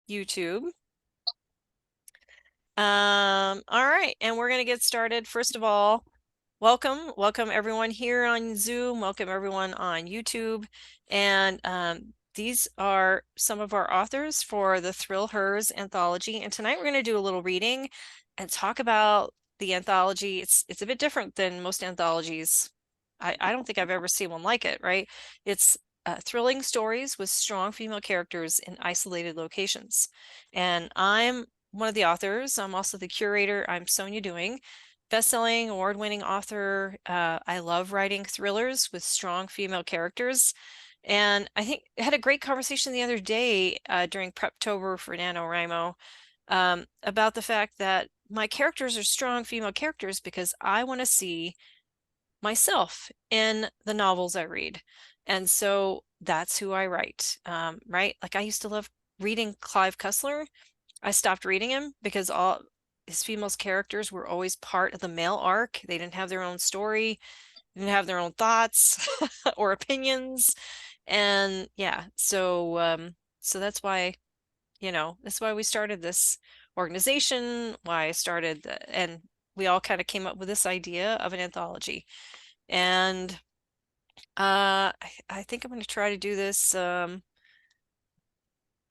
YouTube. All right, and we're going to get started. First of all, welcome everyone here on Zoom. Welcome everyone on YouTube. And these are some of our authors for the ThrillHers anthology. And tonight we're going to do a little reading and talk about the anthology. It's a bit different than most anthologies. I don't think I've ever seen one like it, right? It's thrilling stories with strong female characters in isolated locations. And I'm one of the authors. I'm also the curator. I'm Sonia Doing, best-selling, award-winning author. I love writing thrillers with strong female characters. And I think I had a great conversation the other day during Preptober for NaNoWriMo about the fact that my characters are strong female characters because I want to see myself in the novels I read. And so that's who I write, right? Like I used to love reading Clive Cussler. I stopped reading him because all his female characters were always part of the male arc. They didn't have their own story, didn't have their own thoughts or opinions. And yeah, so that's why, that's why we started this organization, why I started and we all kind of came up with this idea of an anthology. And I think I'm going to try to do this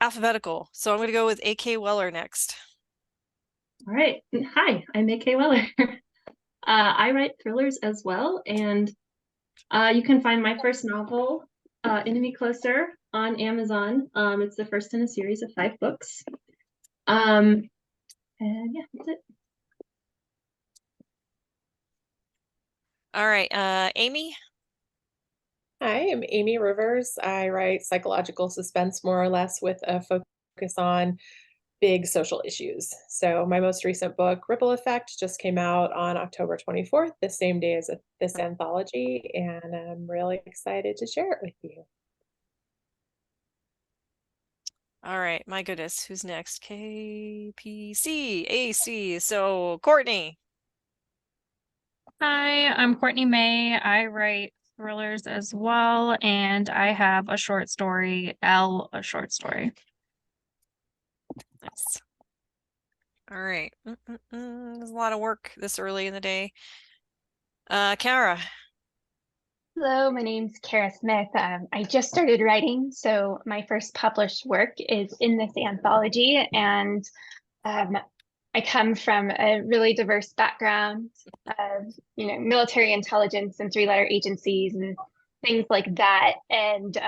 alphabetical. So I'm going to go with A.K. Weller next. All right. Hi, I'm A.K. Weller. I write thrillers as well, and you can find my first novel, Enemy Closer, on Amazon. It's the first in a series of 5 books. And yeah, that's it. All right, Amy. Hi, I'm Amy Rivers. I write psychological suspense, more or less, with a focus on big social issues. So my most recent book, Ripple Effect, just came out on October 24th, the same day as this anthology, and I'm really excited to share it with you. All right, my goodness, who's next? KPC, AC. So Courtney. Hi, I'm Courtney May. I write thrillers as well, and I have a short story, L, a short story. Nice. All right. There's a lot of work this early in the day. Kara. Hello, my name's Kara Smith. I just started writing, so my first published work is in this anthology, and I come from a really diverse background of, military intelligence and 3-letter agencies and things like that. And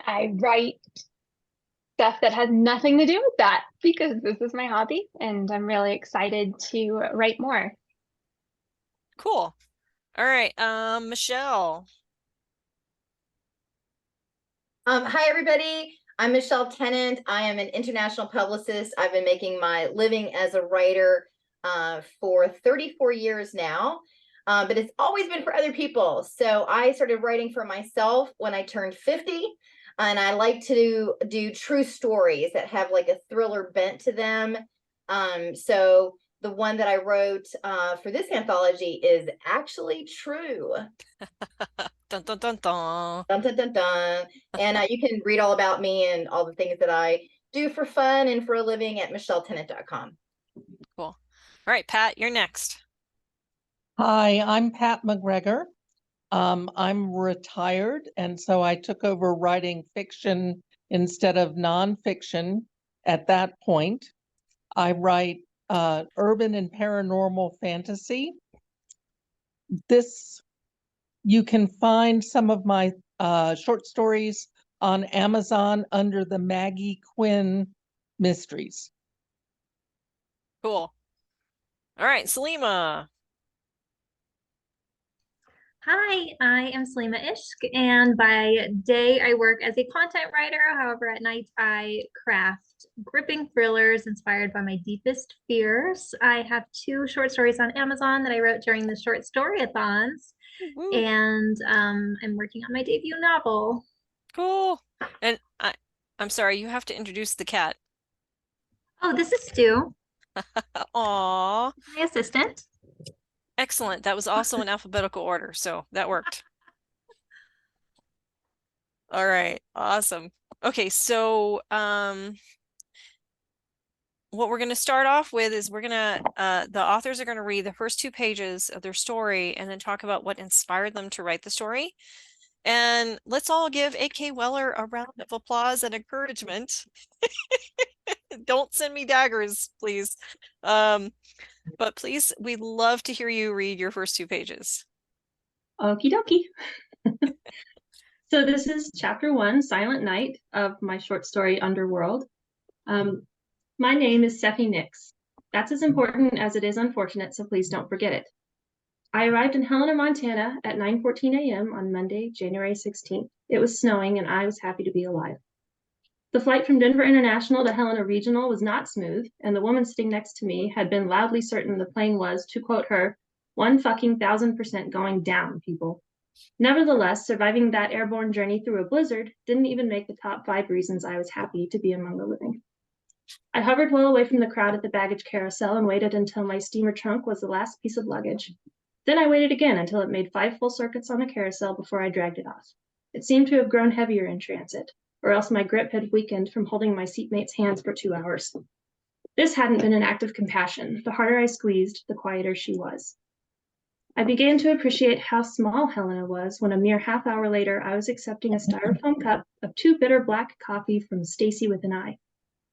I write stuff that has nothing to do with that because this is my hobby, and I'm really excited to write more. Cool. All right, Michelle. Hi, everybody. I'm Michelle Tennant. I am an international publicist. I've been making my living as a writer for 34 years now, but it's always been for other people. So I started writing for myself when I turned 50, and I like to do true stories that have like a thriller bent to them. So the one that I wrote for this anthology is actually true. Dun, dun, dun, dun. Dun, dun, dun, dun. And you can read all about me and all the things that I do for fun and for a living at michelletennant.com. Cool. All right, Pat, you're next. Hi, I'm Pat McGregor. I'm retired, and so I took over writing fiction instead of nonfiction at that point. I write urban and paranormal fantasy. You can find some of my short stories on Amazon under the Maggie Quinn Mysteries. Cool. All right, Salima. Hi, I am Salima Ishq, and by day I work as a content writer. However, at night I craft gripping thrillers inspired by my deepest fears. I have 2 short stories on Amazon that I wrote during the short storyathons, and I'm working on my debut novel. Cool. And I'm sorry, you have to introduce the cat. Oh, this is Stu. Aw. My assistant. Excellent. That was also in alphabetical order, so that worked. All right, awesome. Okay, so what we're going to start off with is the authors are going to read the first 2 pages of their story and then talk about what inspired them to write the story. And let's all give A.K. Weller a round of applause and encouragement. Don't send me daggers, please. But please, we'd love to hear you read your first 2 pages. Okie dokie. So this is chapter 1, Silent Night, of my short story Underworld. My name is Sephi Nix. That's as important as it is unfortunate, so please don't forget it. I arrived in Helena, Montana at 9:14 a.m. on Monday, January 16th. It was snowing and I was happy to be alive. The flight from Denver International to Helena Regional was not smooth, and the woman sitting next to me had been loudly certain the plane was, to quote her, 1,000% going down, people. Nevertheless, surviving that airborne journey through a blizzard didn't even make the top 5 reasons I was happy to be among the living. I hovered well away from the crowd at the baggage carousel and waited until my steamer trunk was the last piece of luggage. Then I waited again until it made 5 full circuits on the carousel before I dragged it off. It seemed to have grown heavier in transit, or else my grip had weakened from holding my seatmate's hands for 2 hours. This hadn't been an act of compassion. The harder I squeezed, the quieter she was. I began to appreciate how small Helena was when a mere half hour later I was accepting a styrofoam cup of 2 bitter black coffee from Stacy with an I.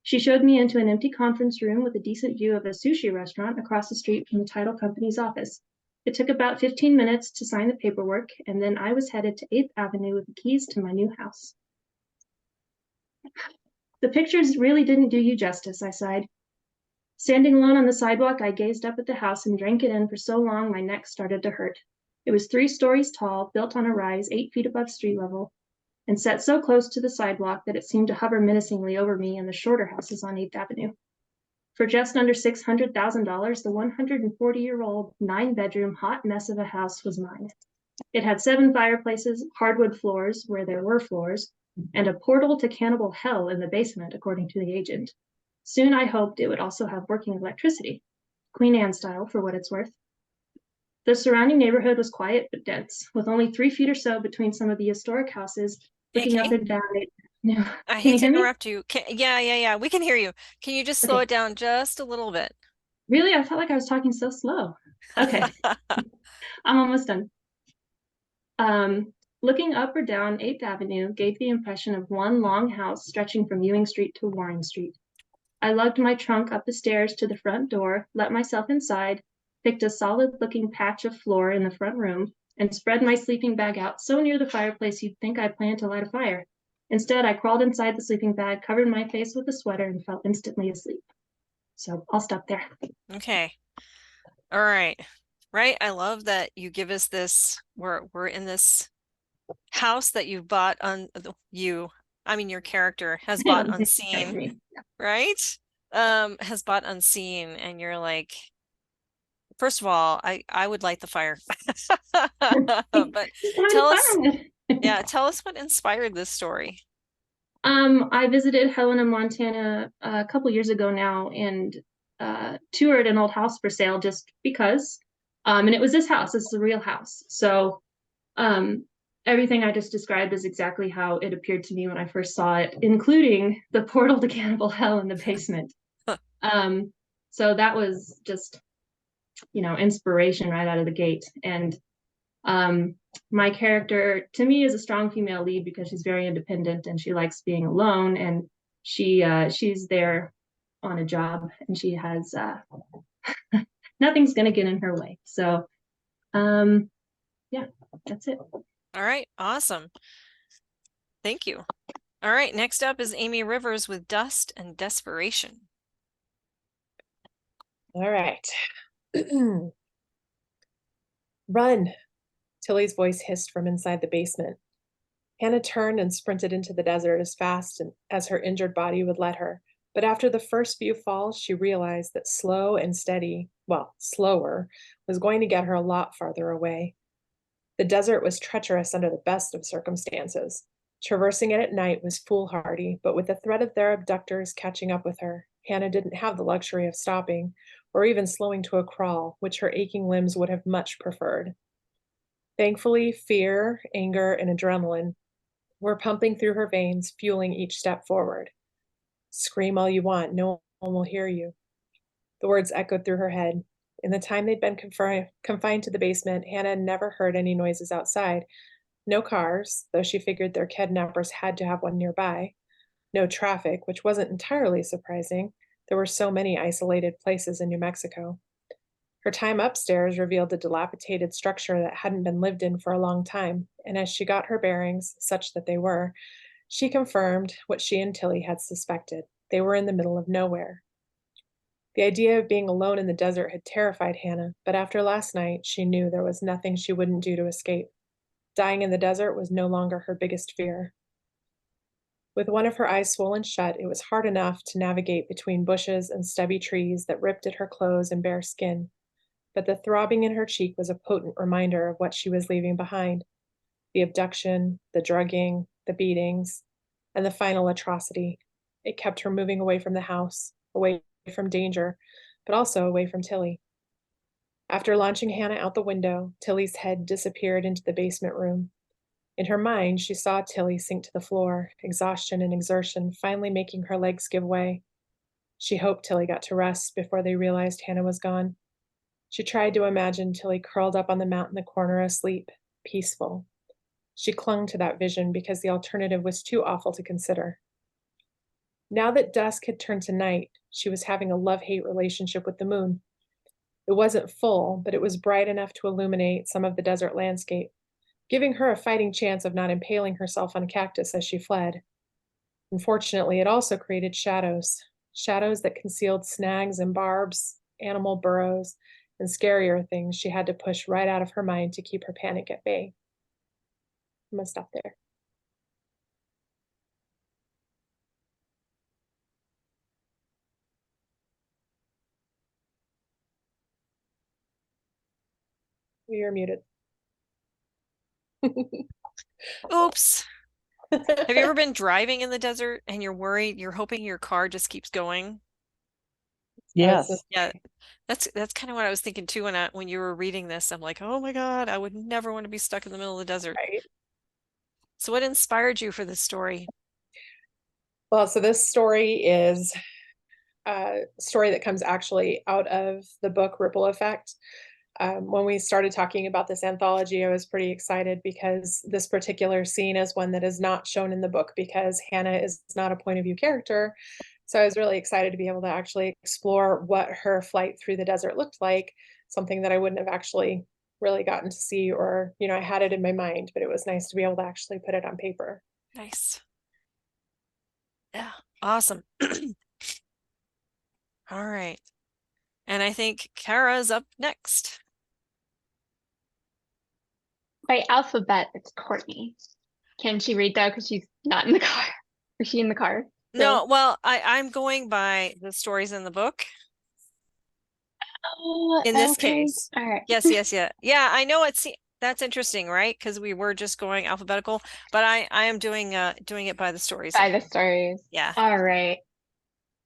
She showed me into an empty conference room with a decent view of a sushi restaurant across the street from the title company's office. It took about 15 minutes to sign the paperwork, and then I was headed to 8th Avenue with the keys to my new house. The pictures really didn't do you justice, I sighed. Standing alone on the sidewalk, I gazed up at the house and drank it in for so long my neck started to hurt. It was 3 stories tall, built on a rise 8 feet above street level, and set so close to the sidewalk that it seemed to hover menacingly over me and the shorter houses on 8th Avenue. For just under $600,000, the 140-year-old 9-bedroom hot mess of a house was mine. It had 7 fireplaces, hardwood floors where there were floors, and a portal to cannibal hell in the basement, according to the agent. Soon I hoped it would also have working electricity, Queen Anne style for what it's worth. The surrounding neighborhood was quiet but dense, with only 3 feet or so between some of the historic houses, looking up and down it. No. I Can hate you to hear me? interrupt you. Yeah. We can hear you. Can you just slow Okay. it down just a little bit? Really? I felt like I was talking so slow. Okay. I'm almost done. Looking up or down 8th Avenue gave the impression of one long house stretching from Ewing Street to Warren Street. I lugged my trunk up the stairs to the front door, let myself inside, picked a solid-looking patch of floor in the front room, and spread my sleeping bag out so near the fireplace you'd think I planned to light a fire. Instead, I crawled inside the sleeping bag, covered my face with a sweater, and fell instantly asleep. So I'll stop there. Okay. All right. Right. I love that you give us this. We're in this house that you've bought on your character has bought unseen, right? Has bought unseen, and you're like, first of all, I would light the fire. But tell us what inspired this story. I visited Helena, Montana a couple years ago now and toured an old house for sale just because. And it was this house. It's the real house. So everything I just described is exactly how it appeared to me when I first saw it, including the portal to cannibal hell in the basement. So that was just, inspiration right out of the gate. And my character, to me, is a strong female lead because she's very independent and she likes being alone, and she's there on a job and she has nothing's gonna get in her way. So yeah, that's it. All right, awesome. Thank you. All right, next up is Amy Rivers with Dust and Desperation. All right. Run, Tilly's voice hissed from inside the basement. Hannah turned and sprinted into the desert as fast as her injured body would let her. But after the first few falls, she realized that slow and steady, slower, was going to get her a lot farther away. The desert was treacherous under the best of circumstances. Traversing it at night was foolhardy, but with the threat of their abductors catching up with her, Hannah didn't have the luxury of stopping, or even slowing to a crawl, which her aching limbs would have much preferred. Thankfully, fear, anger, and adrenaline were pumping through her veins, fueling each step forward. Scream all you want, no will hear you." The words echoed through her head. In the time they'd been confined to the basement, Hannah had never heard any noises outside. No cars, though she figured their kidnappers had to have one nearby. No traffic, which wasn't entirely surprising. There were so many isolated places in New Mexico. Her time upstairs revealed a dilapidated structure that hadn't been lived in for a long time, and as she got her bearings, such that they were, she confirmed what she and Tilly had suspected. They were in the middle of nowhere. The idea of being alone in the desert had terrified Hannah, but after last night, she knew there was nothing she wouldn't do to escape. Dying in the desert was no longer her biggest fear. With one of her eyes swollen shut, it was hard enough to navigate between bushes and stubby trees that ripped at her clothes and bare skin. But the throbbing in her cheek was a potent reminder of what she was leaving behind: the abduction, the drugging, the beatings, and the final atrocity. It kept her moving away from the house, away from danger, but also away from Tilly. After launching Hannah out the window, Tilly's head disappeared into the basement room. In her mind, she saw Tilly sink to the floor, exhaustion and exertion finally making her legs give way. She hoped Tilly got to rest before they realized Hannah was gone. She tried to imagine Tilly curled up on the mat in the corner asleep, peaceful. She clung to that vision because the alternative was too awful to consider. Now that dusk had turned to night, she was having a love-hate relationship with the moon. It wasn't full, but it was bright enough to illuminate some of the desert landscape, giving her a fighting chance of not impaling herself on a cactus as she fled. Unfortunately, it also created shadows, shadows that concealed snags and barbs, animal burrows, and scarier things she had to push right out of her mind to keep her panic at bay. I'm gonna stop there. We are muted. Oops. Have you ever been driving in the desert and you're worried, you're hoping your car just keeps going? Yes. Yeah, that's kind of what I was thinking too when you were reading this. I'm like, oh my God, I would never want to be stuck in the middle of the desert. Right. So what inspired you for this story? Well, so this story is a story that comes actually out of the book Ripple Effect. When we started talking about this anthology, I was pretty excited because this particular scene is one that is not shown in the book because Hannah is not a point of view character. So I was really excited to be able to actually explore what her flight through the desert looked like, something that I wouldn't have actually really gotten to see, or, I had it in my mind, but it was nice to be able to actually put it on paper. Nice. Yeah, awesome. All right. And I think Kara's up next. By alphabet, it's Courtney. Can she read though? Because she's not in the car. Is she in the car? No, well, I'm going by the stories in the book. Oh, In this okay. case. All right. Yes, yeah. Yeah, I know that's interesting, right? Because we were just going alphabetical, but I am doing it by the stories. By the stories. Yeah. All right.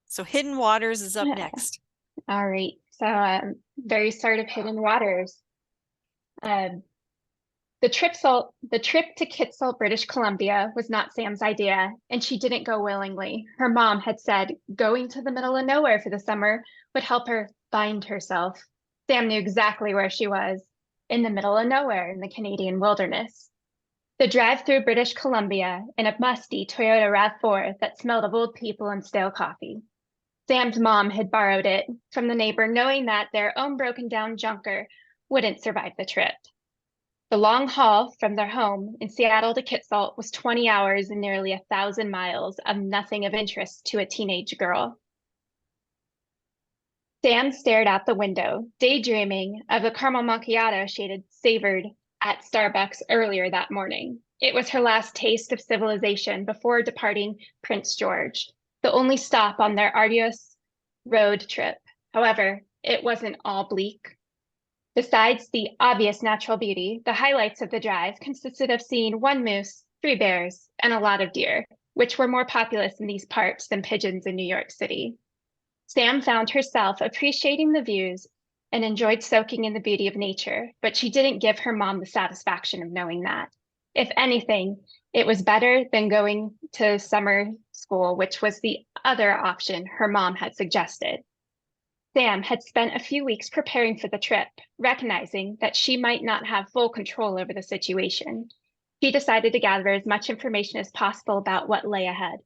So Hidden Waters is up next. All right. So very start of Hidden Waters. The trip to Kitsault, British Columbia was not Sam's idea, and she didn't go willingly. Her mom had said going to the middle of nowhere for the summer would help her find herself. Sam knew exactly where she was, in the middle of nowhere in the Canadian wilderness. The drive through British Columbia in a musty Toyota RAV4 that smelled of old people and stale coffee. Sam's mom had borrowed it from the neighbor, knowing that their own broken down junker wouldn't survive the trip. The long haul from their home in Seattle to Kitsault was 20 hours and nearly 1,000 miles of nothing of interest to a teenage girl. Sam stared out the window, daydreaming of the caramel macchiato she had savored at Starbucks earlier that morning. It was her last taste of civilization before departing Prince George, the only stop on their arduous road trip. However, it wasn't all bleak. Besides the obvious natural beauty, the highlights of the drive consisted of seeing one moose, 3 bears, and a lot of deer, which were more populous in these parts than pigeons in New York City. Sam found herself appreciating the views and enjoyed soaking in the beauty of nature, but she didn't give her mom the satisfaction of knowing that. If anything, it was better than going to summer school, which was the other option her mom had suggested. Sam had spent a few weeks preparing for the trip, recognizing that she might not have full control over the situation. She decided to gather as much information as possible about what lay ahead.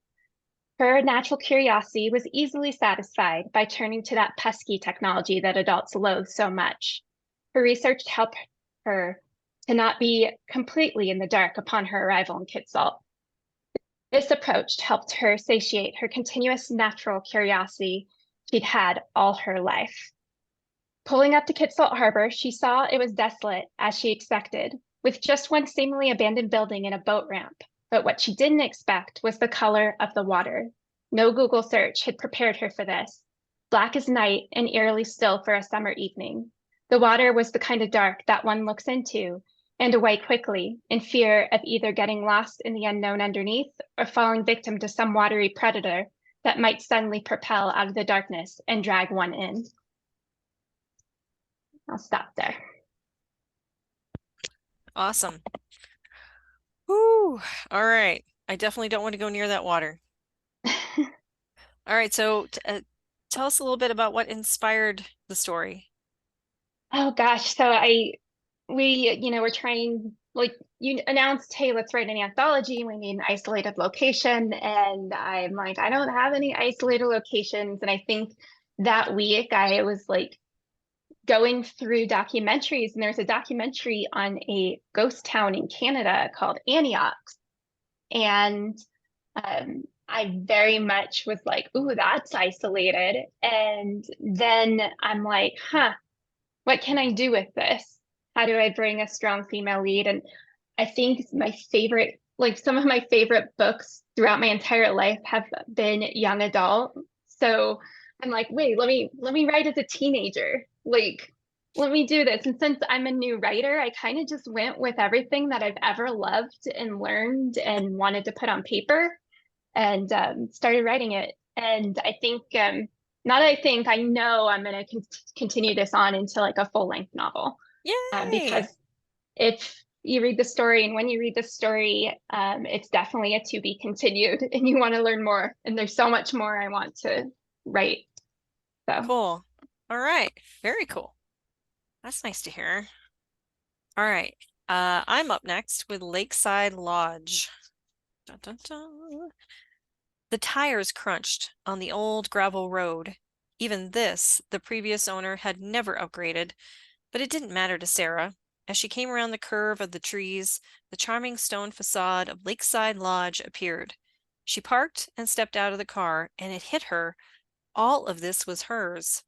Her natural curiosity was easily satisfied by turning to that pesky technology that adults loathe so much. Her research helped her to not be completely in the dark upon her arrival in Kitsault. This approach helped her satiate her continuous natural curiosity she'd had all her life. Pulling up to Kitsault Harbor, she saw it was desolate, as she expected, with just one seemingly abandoned building and a boat ramp. But what she didn't expect was the color of the water. No Google search had prepared her for this. Black as night and eerily still for a summer evening. The water was the kind of dark that one looks into and away quickly, in fear of either getting lost in the unknown underneath or falling victim to some watery predator that might suddenly propel out of the darkness and drag one in. I'll stop there. Awesome. Woo. All right. I definitely don't want to go near that water. All right. So tell us a little bit about what inspired the story. Oh gosh, so we're trying, like you announced, hey, let's write an anthology. We need an isolated location. And I'm like, I don't have any isolated locations. And I think that week I was like going through documentaries, and there's a documentary on a ghost town in Canada called Antioch. And I very much was like, ooh, that's isolated. And then I'm like, what can I do with this? How do I bring a strong female lead? And I think my favorite, like some of my favorite books throughout my entire life have been young adult. So I'm like, wait, let me write as a teenager. Like, let me do this. And since I'm a new writer, I kind of just went with everything that I've ever loved and learned and wanted to put on paper, and started writing it. And I think, not I think, I know I'm going to continue this on into like a full length novel. Yay! Because if you read the story, and when you read the story, it's definitely a to be continued, and you want to learn more. And there's so much more I want to write. So Cool. All right. Very cool. That's nice to hear. All right. I'm up next with Lakeside Lodge. Dun, dun, dun. The tires crunched on the old gravel road. Even this, the previous owner had never upgraded, but it didn't matter to Sarah. As she came around the curve of the trees, the charming stone facade of Lakeside Lodge appeared. She parked and stepped out of the car, and it hit her. All of this was hers.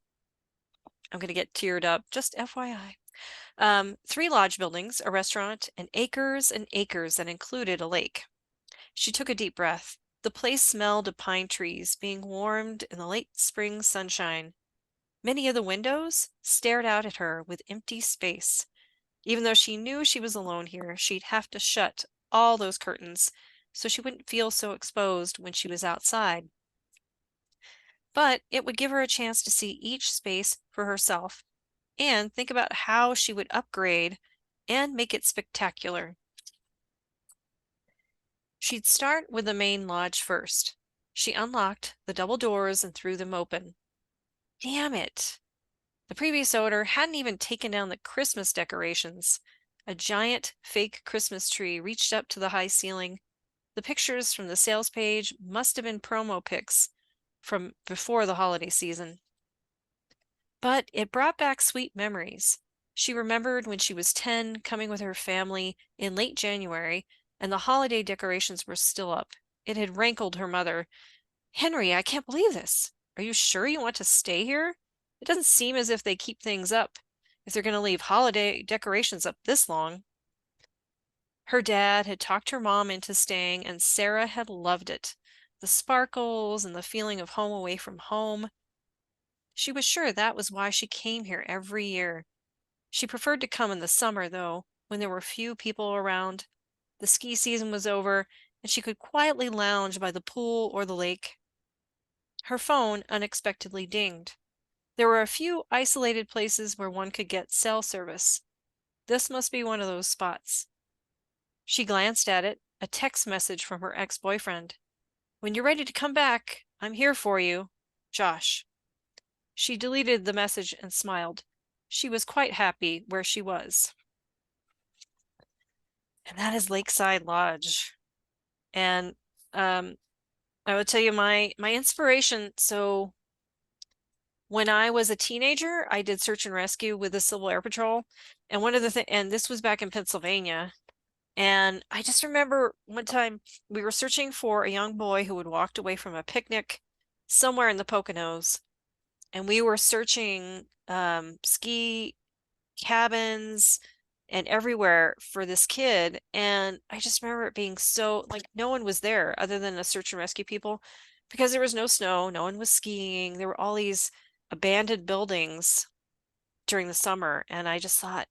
I'm going to get teared up, just FYI. 3 lodge buildings, a restaurant, and acres that included a lake. She took a deep breath. The place smelled of pine trees being warmed in the late spring sunshine. Many of the windows stared out at her with empty space. Even though she knew she was alone here, she'd have to shut all those curtains so she wouldn't feel so exposed when she was outside. But it would give her a chance to see each space for herself and think about how she would upgrade and make it spectacular. She'd start with the main lodge first. She unlocked the double doors and threw them open. Damn it! The previous owner hadn't even taken down the Christmas decorations. A giant fake Christmas tree reached up to the high ceiling. The pictures from the sales page must have been promo pics from before the holiday season. But it brought back sweet memories. She remembered when she was 10, coming with her family in late January, and the holiday decorations were still up. It had rankled her mother. "Henry, I can't believe this. Are you sure you want to stay here? It doesn't seem as if they keep things up, if they're going to leave holiday decorations up this long." Her dad had talked her mom into staying, and Sarah had loved it. The sparkles and the feeling of home away from home. She was sure that was why she came here every year. She preferred to come in the summer, though, when there were few people around. The ski season was over, and she could quietly lounge by the pool or the lake. Her phone unexpectedly dinged. There were a few isolated places where one could get cell service. This must be one of those spots. She glanced at it, a text message from her ex-boyfriend. "When you're ready to come back, I'm here for you, Josh." She deleted the message and smiled. She was quite happy where she was. And that is Lakeside Lodge. And I will tell you my inspiration. So when I was a teenager, I did search and rescue with the Civil Air Patrol. And one of the things, and this was back in Pennsylvania. And I just remember one time we were searching for a young boy who had walked away from a picnic somewhere in the Poconos. And we were searching ski cabins and everywhere for this kid. And I just remember it being so like no one was there other than the search and rescue people because there was no snow, no one was skiing. There were all these abandoned buildings during the summer. And I just thought,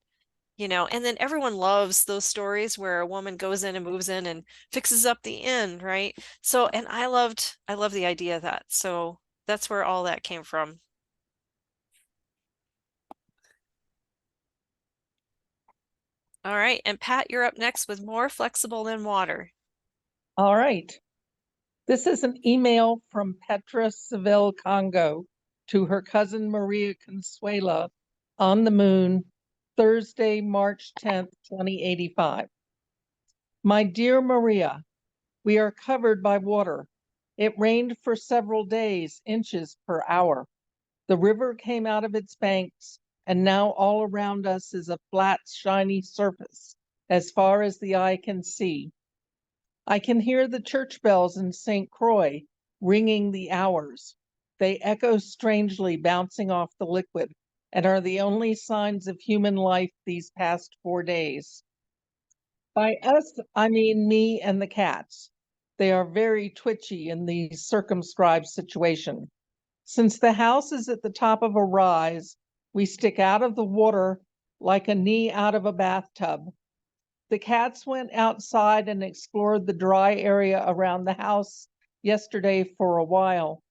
and then everyone loves those stories where a woman goes in and moves in and fixes up the inn, right? So, and I love the idea of that. So that's where all that came from. All right. And Pat, you're up next with more flexible than water. All right. This is an email from Petra Seville Congo to her cousin Maria Consuela on the moon, Thursday, March 10th, 2085. My dear Maria, we are covered by water. It rained for several days, inches per hour. The river came out of its banks, and now all around us is a flat, shiny surface as far as the eye can see. I can hear the church bells in St. Croix ringing the hours. They echo strangely, bouncing off the liquid, and are the only signs of human life these past 4 days. By us, I mean me and the cats. They are very twitchy in the circumscribed situation. Since the house is at the top of a rise, we stick out of the water like a knee out of a bathtub. The cats went outside and explored the dry area around the house yesterday for a while.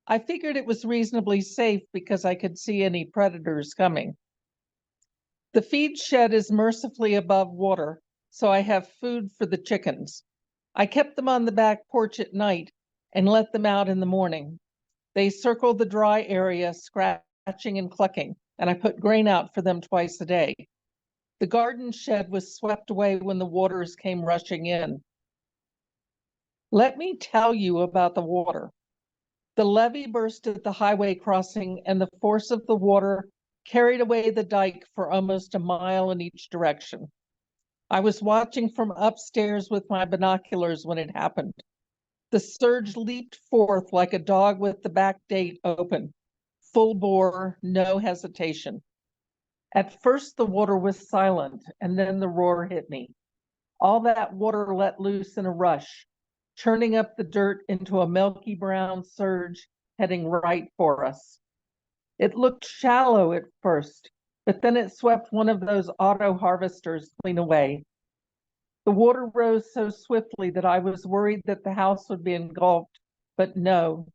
I figured it was reasonably safe because I could see any predators coming. The feed shed is mercifully above water, so I have food for the chickens. I kept them on the back porch at night and let them out in the morning. They circle the dry area, scratching and clucking, and I put grain out for them twice a day. The garden shed was swept away when the waters came rushing in. Let me tell you about the water. The levee burst at the highway crossing, and the force of the water carried away the dike for almost a mile in each direction. I was watching from upstairs with my binoculars when it happened. The surge leaped forth like a dog with the back gate open, full bore, no hesitation. At first, the water was silent, and then the roar hit me. All that water let loose in a rush, churning up the dirt into a milky brown surge heading right for us. It looked shallow at first, but then it swept one of those auto harvesters clean away. The water rose so swiftly that I was worried that the house would be engulfed, but no.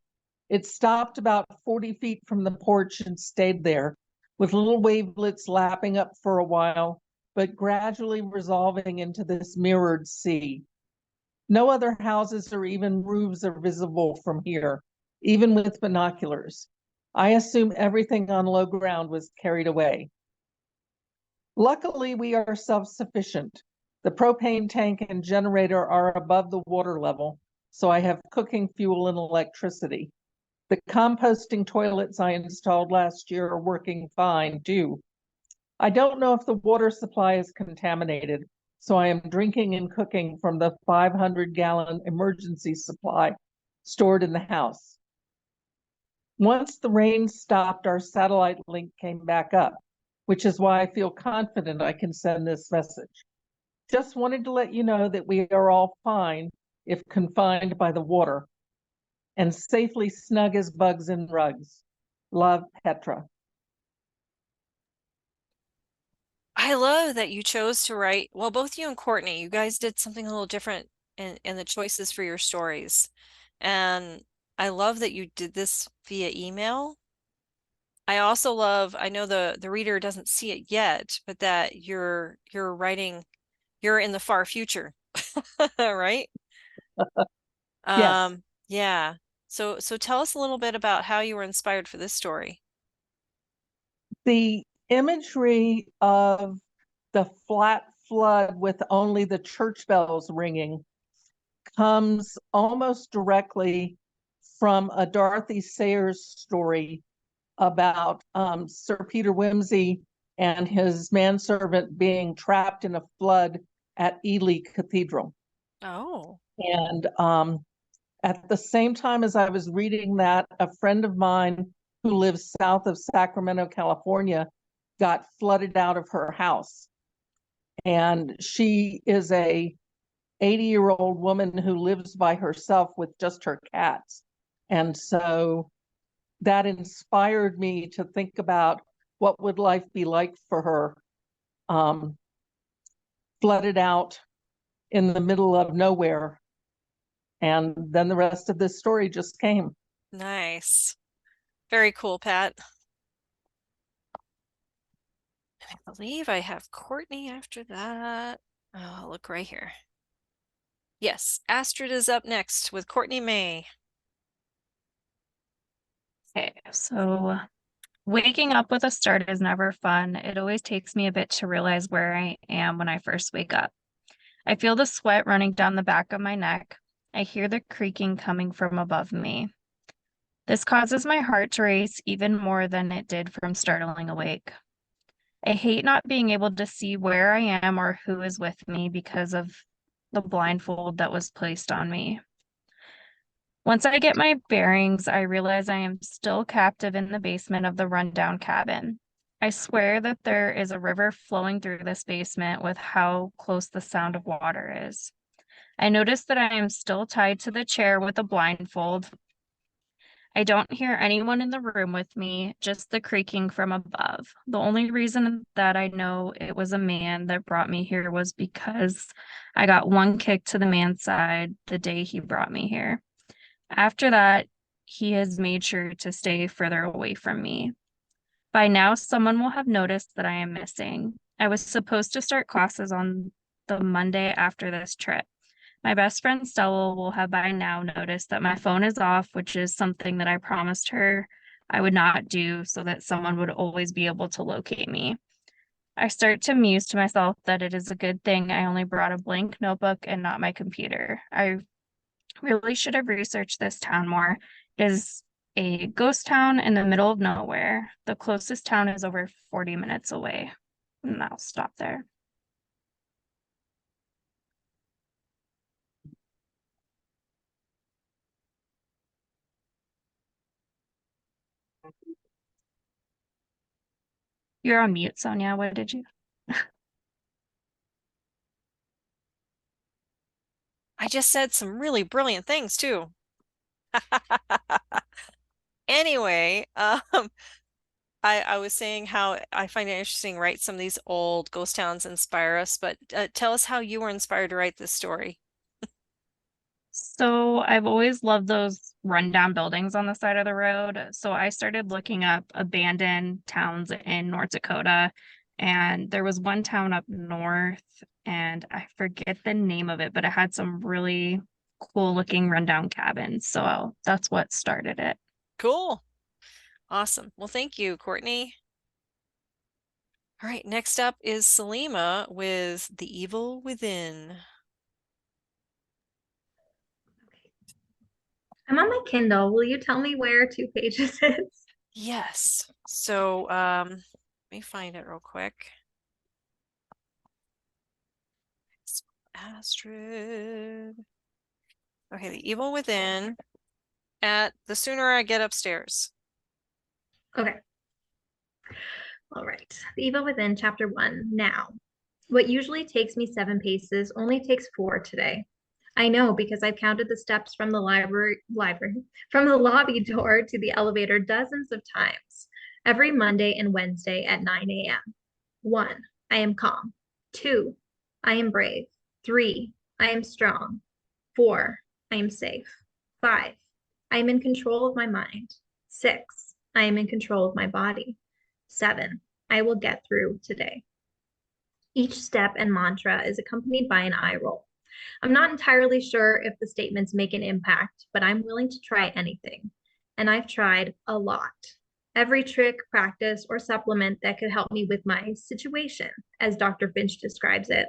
It stopped about 40 feet from the porch and stayed there, with little wavelets lapping up for a while, but gradually resolving into this mirrored sea. No other houses or even roofs are visible from here, even with binoculars. I assume everything on low ground was carried away. Luckily, we are self-sufficient. The propane tank and generator are above the water level, so I have cooking fuel and electricity. The composting toilets I installed last year are working fine too. I don't know if the water supply is contaminated, so I am drinking and cooking from the 500-gallon emergency supply stored in the house. Once the rain stopped, our satellite link came back up, which is why I feel confident I can send this message. Just wanted to let you know that we are all fine if confined by the water, and safely snug as bugs in rugs. Love, Petra. I love that you chose to write, well, both you and Courtney, you guys did something a little different in the choices for your stories. And I love that you did this via email. I also love, I know the reader doesn't see it yet, but that you're writing you're in the far future, right? Yes, Yeah. So tell us a little bit about how you were inspired for this story. the imagery of the flat flood with only the church bells ringing comes almost directly from a Dorothy Sayers story about Sir Peter Wimsey and his manservant being trapped in a flood at Ely Cathedral. Oh. And at the same time as I was reading that, a friend of mine who lives south of Sacramento, California, got flooded out of her house. And she is a 80-year-old woman who lives by herself with just her cats. And so that inspired me to think about what would life be like for her, flooded out in the middle of nowhere. And then the rest of this story just came. Nice. Very cool, Pat. I believe I have Courtney after that. Oh, look right here. Yes, Astrid is up next with Courtney May. Okay, so waking up with a start is never fun. It always takes me a bit to realize where I am when I first wake up. I feel the sweat running down the back of my neck. I hear the creaking coming from above me. This causes my heart to race even more than it did from startling awake. I hate not being able to see where I am or who is with me because of the blindfold that was placed on me. Once I get my bearings, I realize I am still captive in the basement of the rundown cabin. I swear that there is a river flowing through this basement with how close the sound of water is. I notice that I am still tied to the chair with a blindfold. I don't hear anyone in the room with me, just the creaking from above. The only reason that I know it was a man that brought me here was because I got one kick to the man's side the day he brought me here. After that, he has made sure to stay further away from me. By now, someone will have noticed that I am missing. I was supposed to start classes on the Monday after this trip. My best friend Stella will have by now noticed that my phone is off, which is something that I promised her I would not do so that someone would always be able to locate me. I start to muse to myself that it is a good thing I only brought a blank notebook and not my computer. I really should have researched this town more. It is a ghost town in the middle of nowhere. The closest town is over 40 minutes away. And I'll stop there. You're on mute, Sonia. What did you? I just said some really brilliant things too. Anyway, I was saying how I find it interesting, right? Some of these old ghost towns inspire us, but tell us how you were inspired to write this story. So I've always loved those rundown buildings on the side of the road. So I started looking up abandoned towns in North Dakota. And there was one town up north, and I forget the name of it, but it had some really cool looking rundown cabins. So that's what started it. Cool. Awesome. Well, thank you, Courtney. All right, next up is Salima with The Evil Within. I'm on my Kindle. Will you tell me where 2 pages is? Yes. So, let me find it real quick. Astrid. Okay, The Evil Within at The Sooner I Get Upstairs. Okay. All right. The Evil Within, Chapter 1. Now, what usually takes me 7 paces only takes 4 today. I know because I've counted the steps from the from the lobby door to the elevator dozens of times, every Monday and Wednesday at 9 a.m. 1, I am calm. 2, I am brave. 3, I am strong. 4, I am safe. 5, I am in control of my mind. 6, I am in control of my body. 7, I will get through today. Each step and mantra is accompanied by an eye roll. I'm not entirely sure if the statements make an impact, but I'm willing to try anything. And I've tried a lot. Every trick, practice, or supplement that could help me with my situation, as Dr. Finch describes it.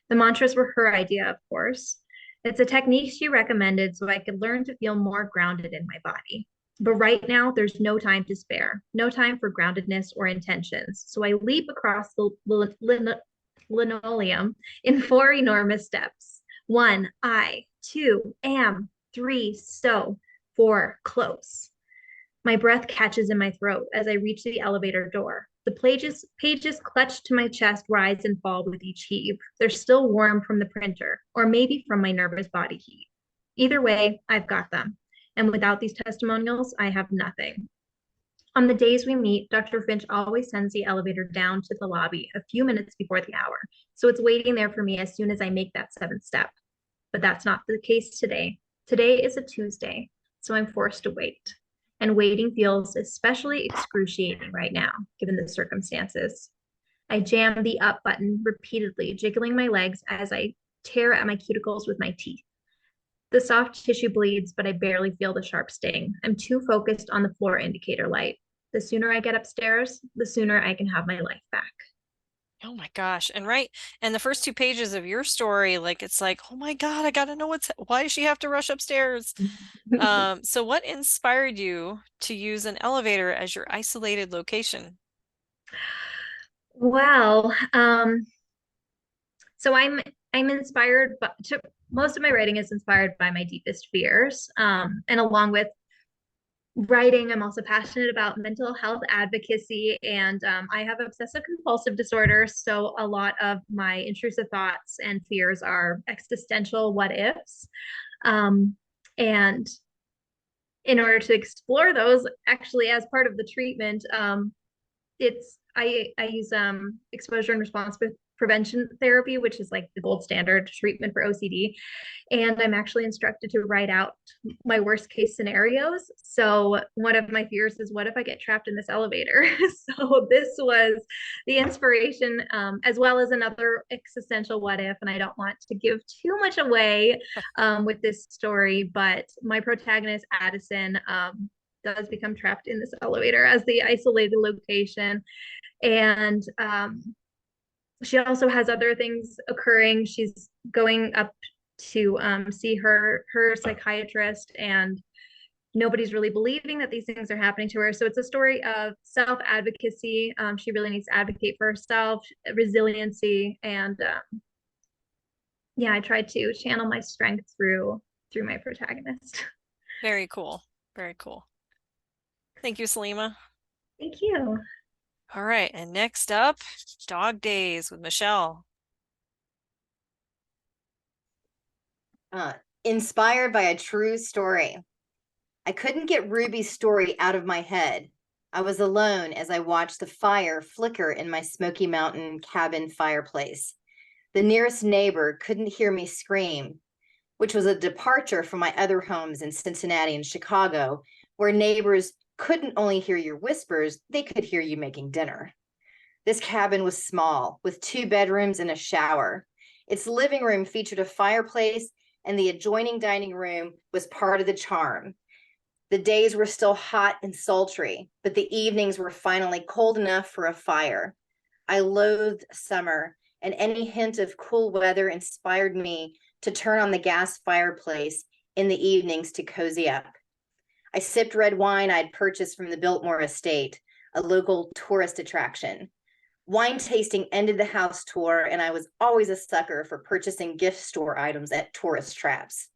The mantras were her idea, of course. It's a technique she recommended so I could learn to feel more grounded in my body. But right now, there's no time to spare, no time for groundedness or intentions. So I leap across the linoleum in 4 enormous steps. 1, I. 2, am. 3, so. 4, close. My breath catches in my throat as I reach the elevator door. The pages clutched to my chest rise and fall with each heave. They're still warm from the printer, or maybe from my nervous body heat. Either way, I've got them. And without these testimonials, I have nothing. On the days we meet, Dr. Finch always sends the elevator down to the lobby a few minutes before the hour, so it's waiting there for me as soon as I make that 7th step. But that's not the case today. Today is a Tuesday, so I'm forced to wait. And waiting feels especially excruciating right now, given the circumstances. I jam the up button repeatedly, jiggling my legs as I tear at my cuticles with my teeth. The soft tissue bleeds, but I barely feel the sharp sting. I'm too focused on the floor indicator light. The sooner I get upstairs, the sooner I can have my life back. Oh my gosh. And right. And the first 2 pages of your story, like, it's like, oh my God, I gotta know why does she have to rush upstairs? So what inspired you to use an elevator as your isolated location? Well, so I'm inspired, but most of my writing is inspired by my deepest fears. And along with writing, I'm also passionate about mental health advocacy, and I have obsessive compulsive disorder. So a lot of my intrusive thoughts and fears are existential what ifs. And in order to explore those, actually, as part of the treatment, I use exposure and response prevention therapy, which is like the gold standard treatment for OCD. And I'm actually instructed to write out my worst case scenarios. So one of my fears is, what if I get trapped in this elevator? So this was the inspiration, as well as another existential what if. And I don't want to give too much away with this story, but my protagonist, Addison, does become trapped in this elevator as the isolated location. And she also has other things occurring. She's going up to see her psychiatrist, and nobody's really believing that these things are happening to her. So it's a story of self-advocacy. She really needs to advocate for herself, resiliency, and yeah, I tried to channel my strength through my protagonist. Very cool. Very cool. Thank you, Salima. Thank you. All right. And next up, Dog Days with Michelle. Inspired by a true story. I couldn't get Ruby's story out of my head. I was alone as I watched the fire flicker in my Smoky Mountain cabin fireplace. The nearest neighbor couldn't hear me scream, which was a departure from my other homes in Cincinnati and Chicago, where neighbors couldn't only hear your whispers, they could hear you making dinner. This cabin was small, with 2 bedrooms and a shower. Its living room featured a fireplace, and the adjoining dining room was part of the charm. The days were still hot and sultry, but the evenings were finally cold enough for a fire. I loathed summer, and any hint of cool weather inspired me to turn on the gas fireplace in the evenings to cozy up. I sipped red wine I'd purchased from the Biltmore Estate, a local tourist attraction. Wine tasting ended the house tour, and I was always a sucker for purchasing gift store items at tourist traps.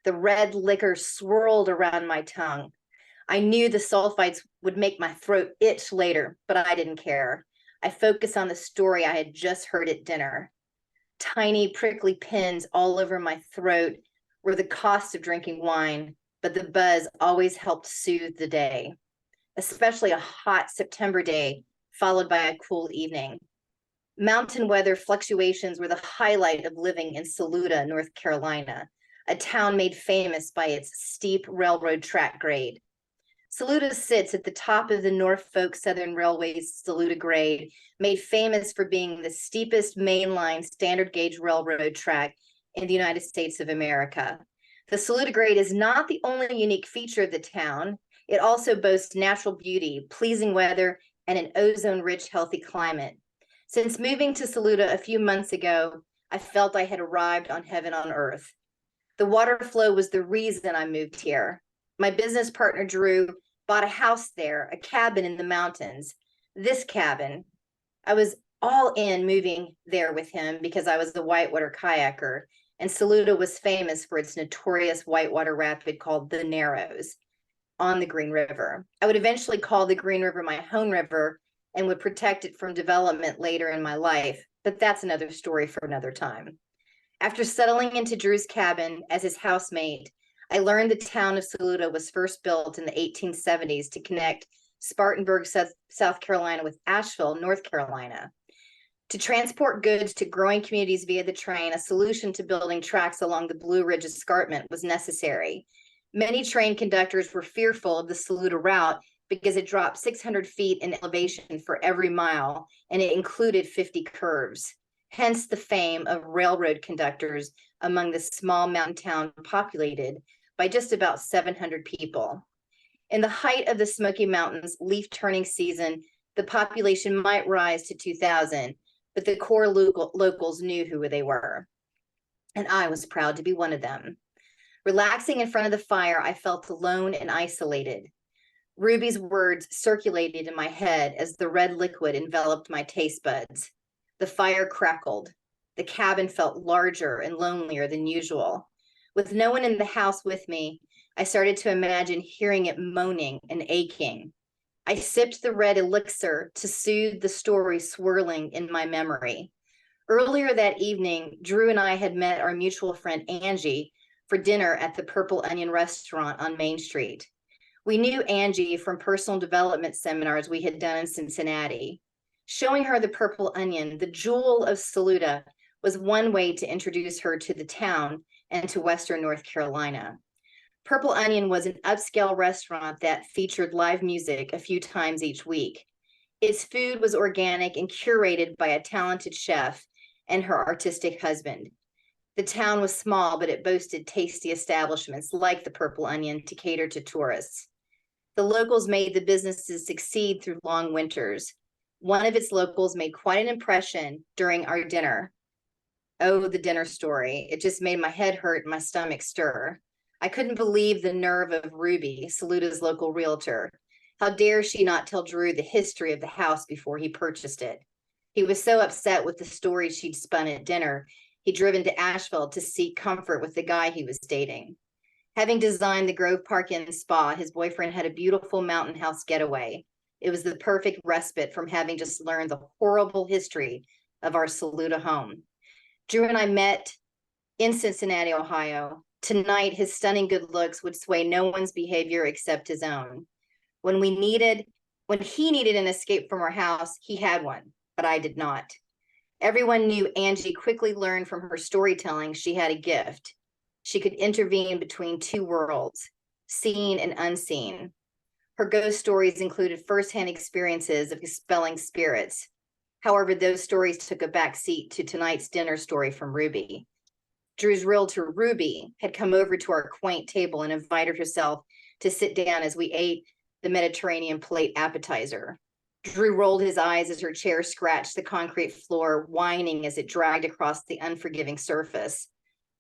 The red liquor swirled around my tongue. I knew the sulfites would make my throat itch later, but I didn't care. I focused on the story I had just heard at dinner. Tiny prickly pins all over my throat were the cost of drinking wine, but the buzz always helped soothe the day, especially a hot September day followed by a cool evening. Mountain weather fluctuations were the highlight of living in Saluda, North Carolina, a town made famous by its steep railroad track grade. Saluda sits at the top of the Norfolk Southern Railway's Saluda grade, made famous for being the steepest mainline standard gauge railroad track in the United States of America. The Saluda grade is not the only unique feature of the town. It also boasts natural beauty, pleasing weather, and an ozone-rich, healthy climate. Since moving to Saluda a few months ago, I felt I had arrived on heaven on earth. The water flow was the reason I moved here. My business partner, Drew, bought a house there, a cabin in the mountains. This cabin, I was all in moving there with him because I was a whitewater kayaker, and Saluda was famous for its notorious whitewater rapid called the Narrows on the Green River. I would eventually call the Green River my home river and would protect it from development later in my life, but that's another story for another time. After settling into Drew's cabin as his housemate, I learned the town of Saluda was first built in the 1870s to connect Spartanburg, South Carolina with Asheville, North Carolina. To transport goods to growing communities via the train, a solution to building tracks along the Blue Ridge Escarpment was necessary. Many train conductors were fearful of the Saluda route because it dropped 600 feet in elevation for every mile, and it included 50 curves. Hence the fame of railroad conductors among the small mountain town populated by just about 700 people. In the height of the Smoky Mountains leaf turning season, the population might rise to 2,000, but the core locals knew who they were. And I was proud to be one of them. Relaxing in front of the fire, I felt alone and isolated. Ruby's words circulated in my head as the red liquid enveloped my taste buds. The fire crackled. The cabin felt larger and lonelier than usual. With no one in the house with me, I started to imagine hearing it moaning and aching. I sipped the red elixir to soothe the story swirling in my memory. Earlier that evening, Drew and I had met our mutual friend Angie for dinner at the Purple Onion restaurant on Main Street. We knew Angie from personal development seminars we had done in Cincinnati. Showing her the Purple Onion, the jewel of Saluda, was one way to introduce her to the town and to Western North Carolina. Purple Onion was an upscale restaurant that featured live music a few times each week. Its food was organic and curated by a talented chef and her artistic husband. The town was small, but it boasted tasty establishments like the Purple Onion to cater to tourists. The locals made the businesses succeed through long winters. One of its locals made quite an impression during our dinner. Oh, the dinner story. It just made my head hurt and my stomach stir. I couldn't believe the nerve of Ruby, Saluda's local realtor. How dare she not tell Drew the history of the house before he purchased it? He was so upset with the story she'd spun at dinner, he'd driven to Asheville to seek comfort with the guy he was dating. Having designed the Grove Park Inn Spa, his boyfriend had a beautiful mountain house getaway. It was the perfect respite from having just learned the horrible history of our Saluda home. Drew and I met in Cincinnati, Ohio. Tonight, his stunning good looks would sway no one's behavior except his own. When he needed an escape from our house, he had one, but I did not. Everyone knew Angie quickly learned from her storytelling she had a gift. She could intervene between two worlds, seen and unseen. Her ghost stories included firsthand experiences of expelling spirits. However, those stories took a back seat to tonight's dinner story from Ruby. Drew's realtor, Ruby, had come over to our quaint table and invited herself to sit down as we ate the Mediterranean plate appetizer. Drew rolled his eyes as her chair scratched the concrete floor, whining as it dragged across the unforgiving surface.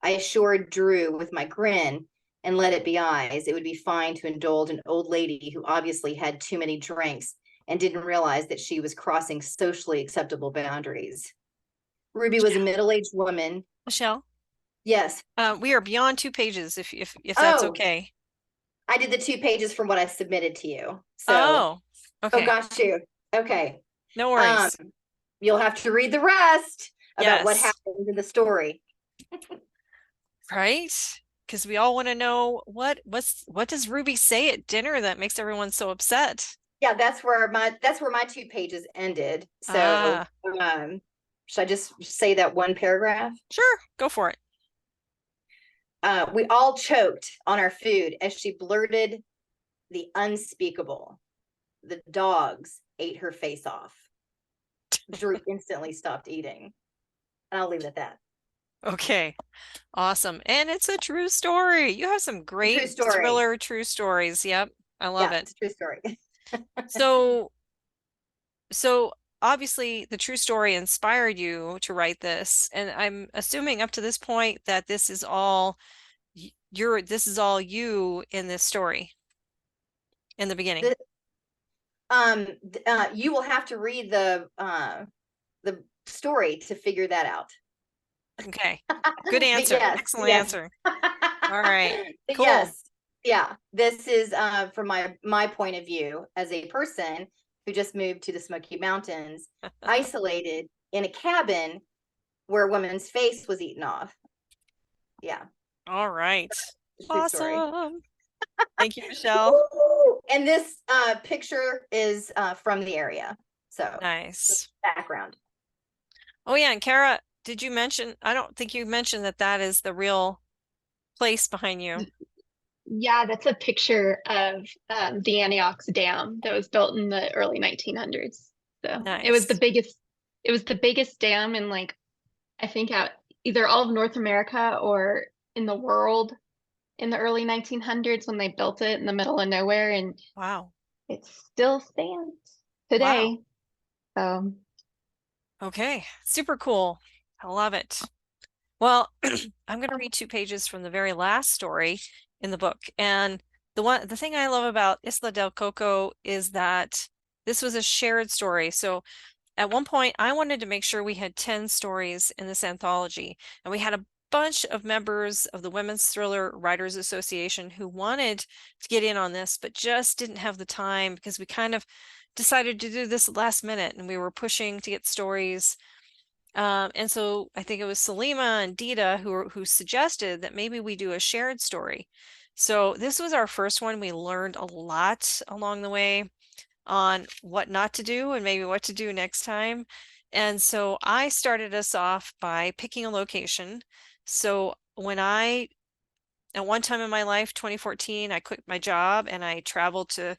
I assured Drew with my grin, and let it be eyes, it would be fine to indulge an old lady who obviously had too many drinks and didn't realize that she was crossing socially acceptable boundaries. Ruby was a middle-aged woman. Michelle? Yes. We are beyond 2 pages, if that's Oh, okay. I did the 2 pages from what I submitted to you. So, oh, okay. Got you. Okay. No worries. You'll have to read the rest about what Yes. happened in the story. Right? Because we all want to know what does Ruby say at dinner that makes everyone so upset? Yeah, that's where my 2 pages ended. So should I just say that one paragraph? Sure, go for it. We all choked on our food as she blurted the unspeakable. The dogs ate her face off. Drew instantly stopped eating. And I'll leave it at that. Okay. Awesome. And it's a true story. You have some great True story. thriller true stories. Yep. I love Yeah, it. it's a true story. So obviously the true story inspired you to write this, and I'm assuming up to this point that this is all you in this story in the beginning. You will have to read the story to figure that out. Okay. Good answer. Yes, Excellent yes. answer. All right. Cool. Yes. Yeah. This is from my point of view as a person who just moved to the Smoky Mountains, isolated in a cabin where a woman's face was eaten off. Yeah. All right. True story. Awesome. Thank you, Michelle. Ooh, and this picture is from the area. So Nice. background. Oh yeah, and Kara, did you mention, I don't think you mentioned that is the real place behind you. Yeah, that's a picture of the Antioch Dam that was built in the early 1900s. So it was the Nice. biggest dam in, like, I think out either all of North America or in the world in the early 1900s when they built it in the middle of nowhere, and Wow. it still stands today. Okay. Super cool. I love it. Well, I'm going to read 2 pages from the very last story in the book. And the thing I love about Isla del Coco is that this was a shared story. So at one point, I wanted to make sure we had 10 stories in this anthology, and we had a bunch of members of the Women's Thriller Writers Association who wanted to get in on this, but just didn't have the time because we kind of decided to do this last minute and we were pushing to get stories. And so I think it was Salima and Dita who suggested that maybe we do a shared story. So this was our first one. We learned a lot along the way on what not to do and maybe what to do next time. And so I started us off by picking a location. So at one time in my life, 2014, I quit my job and I traveled to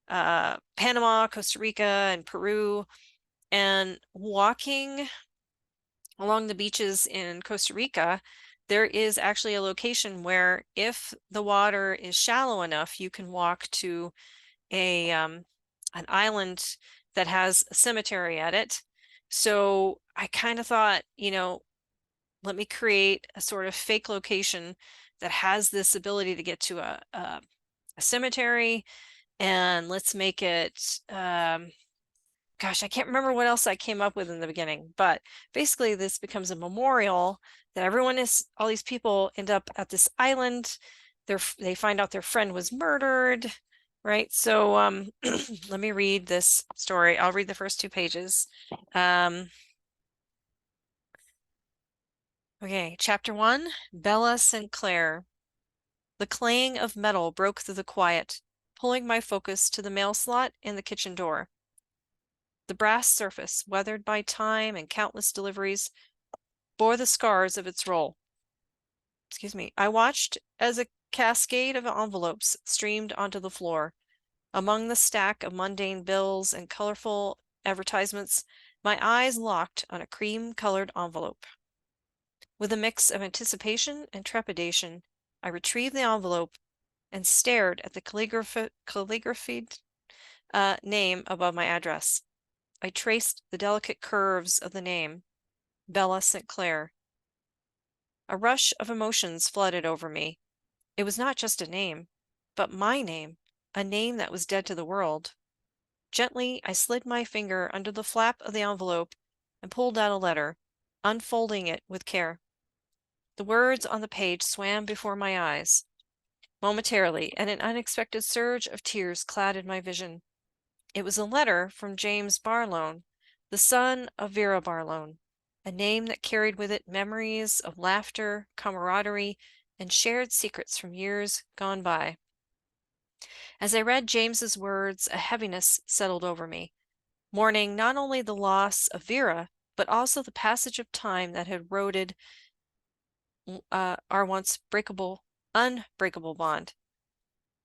Panama, Costa Rica, and Peru. And walking along the beaches in Costa Rica, there is actually a location where if the water is shallow enough, you can walk to an island that has a cemetery at it. So I kind of thought, let me create a sort of fake location that has this ability to get to a cemetery, and let's make it gosh, I can't remember what else I came up with in the beginning, but basically this becomes a memorial that all these people end up at this island. They find out their friend was murdered, right? So let me read this story. I'll read the first 2 pages. Okay, chapter 1, Bella Sinclair. The clang of metal broke through the quiet, pulling my focus to the mail slot in the kitchen door. The brass surface, weathered by time and countless deliveries, bore the scars of its roll. Excuse me. I watched as a cascade of envelopes streamed onto the floor. Among the stack of mundane bills and colorful advertisements, my eyes locked on a cream-colored envelope. With a mix of anticipation and trepidation, I retrieved the envelope and stared at the calligraphied name above my address. I traced the delicate curves of the name, Bella Sinclair. A rush of emotions flooded over me. It was not just a name, but my name, a name that was dead to the world. Gently, I slid my finger under the flap of the envelope and pulled out a letter, unfolding it with care. The words on the page swam before my eyes. Momentarily, and an unexpected surge of tears clouded my vision. It was a letter from James Barlow, the son of Vera Barlow, a name that carried with it memories of laughter, camaraderie, and shared secrets from years gone by. As I read James's words, a heaviness settled over me, mourning not only the loss of Vera, but also the passage of time that had eroded our once unbreakable bond.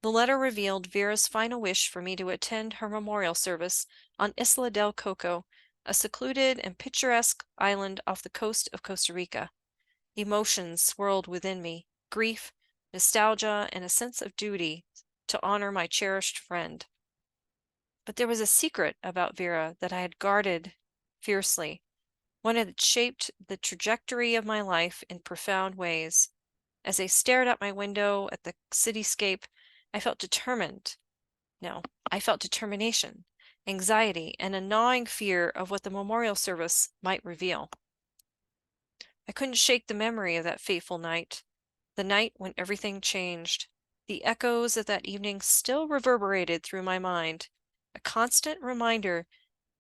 The letter revealed Vera's final wish for me to attend her memorial service on Isla del Coco, a secluded and picturesque island off the coast of Costa Rica. Emotions swirled within me, grief, nostalgia, and a sense of duty to honor my cherished friend. But there was a secret about Vera that I had guarded fiercely, one that shaped the trajectory of my life in profound ways. As I stared out my window at the cityscape, I felt determined. No, I felt determination, anxiety, and a gnawing fear of what the memorial service might reveal. I couldn't shake the memory of that fateful night, the night when everything changed. The echoes of that evening still reverberated through my mind, a constant reminder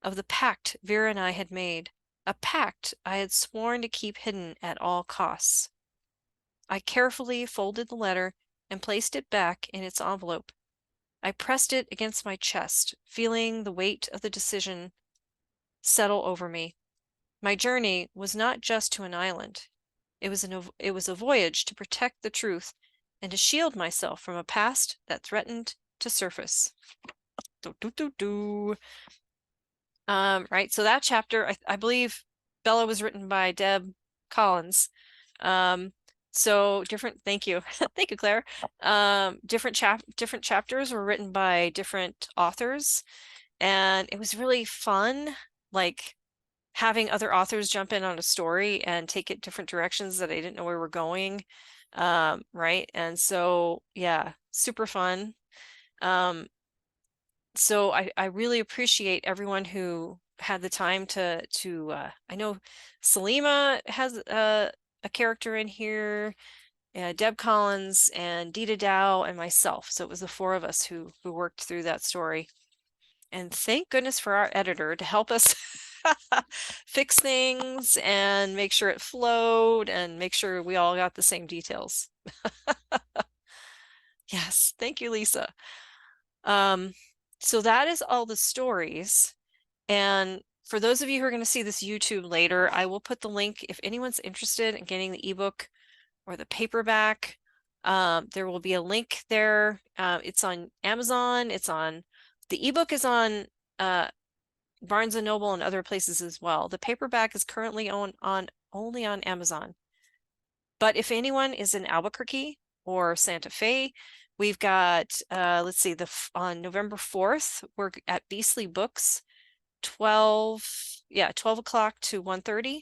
of the pact Vera and I had made, a pact I had sworn to keep hidden at all costs. I carefully folded the letter and placed it back in its envelope. I pressed it against my chest, feeling the weight of the decision settle over me. My journey was not just to an island. It was a voyage to protect the truth and to shield myself from a past that threatened to surface. Right, so that chapter, I believe Bella was written by Deb Collins. So different, thank you. Thank you, Claire. Different chapters were written by different authors, and it was really fun, like having other authors jump in on a story and take it different directions that I didn't know where we're going. Right. And so, yeah, super fun. So I really appreciate everyone who had the time to I know Salima has a character in here, Deb Collins and Dita Dow and myself. So it was the four of us who worked through that story. And thank goodness for our editor to help us fix things and make sure it flowed and make sure we all got the same details. Yes, thank you, Lisa. So that is all the stories. And for those of you who are going to see this YouTube later, I will put the link if anyone's interested in getting the ebook or the paperback. There will be a link there. It's on Amazon. The ebook is on Barnes & Noble and other places as well. The paperback is currently only on Amazon. But if anyone is in Albuquerque or Santa Fe, we've got, let's see, on November 4th, we're at Beasley Books, 12 o'clock to 1:30.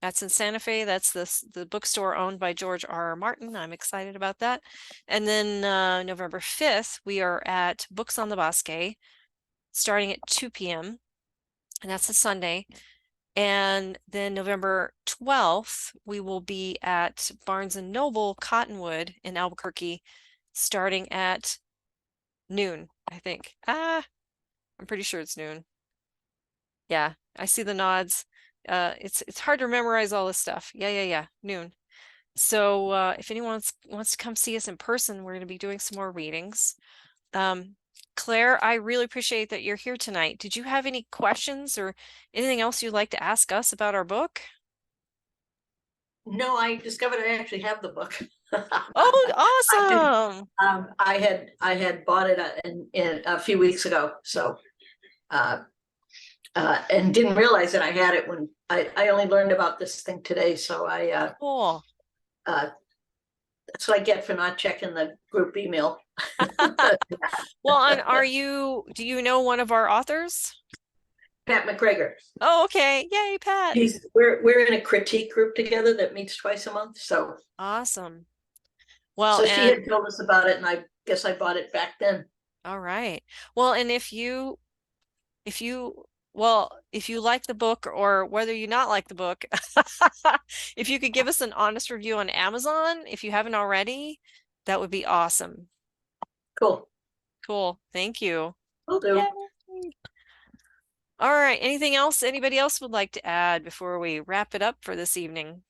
That's in Santa Fe. That's the bookstore owned by George R.R. Martin. I'm excited about that. And then November 5th, we are at Books on the Bosque, starting at 2 p.m. and that's a Sunday. And then November 12th, we will be at Barnes & Noble Cottonwood in Albuquerque, starting at noon, I think. I'm pretty sure it's noon. Yeah, I see the nods. It's hard to memorize all this stuff. Yeah, noon. So if anyone wants to come see us in person, we're going to be doing some more readings. Claire, I really appreciate that you're here tonight. Did you have any questions or anything else you'd like to ask us about our book? No, I discovered I actually have the book. Oh, awesome! I had bought it in a few weeks ago, so and didn't realize that I had it when I only learned about this thing today. So Cool. That's what I get for not checking the group email. Well, and do you know one of our authors? Pat McGregor. Oh, okay. Yay, Pat. We're in a critique group together that meets twice a month. So awesome. Well, so she had told us about it, and I guess I bought it back then. All right. Well, and if you like the book or whether you not like the book, if you could give us an honest review on Amazon, if you haven't already, that would be awesome. Cool. Cool. Thank you. Will do. Yay. All right. Anything else anybody else would like to add before we wrap it up for this evening?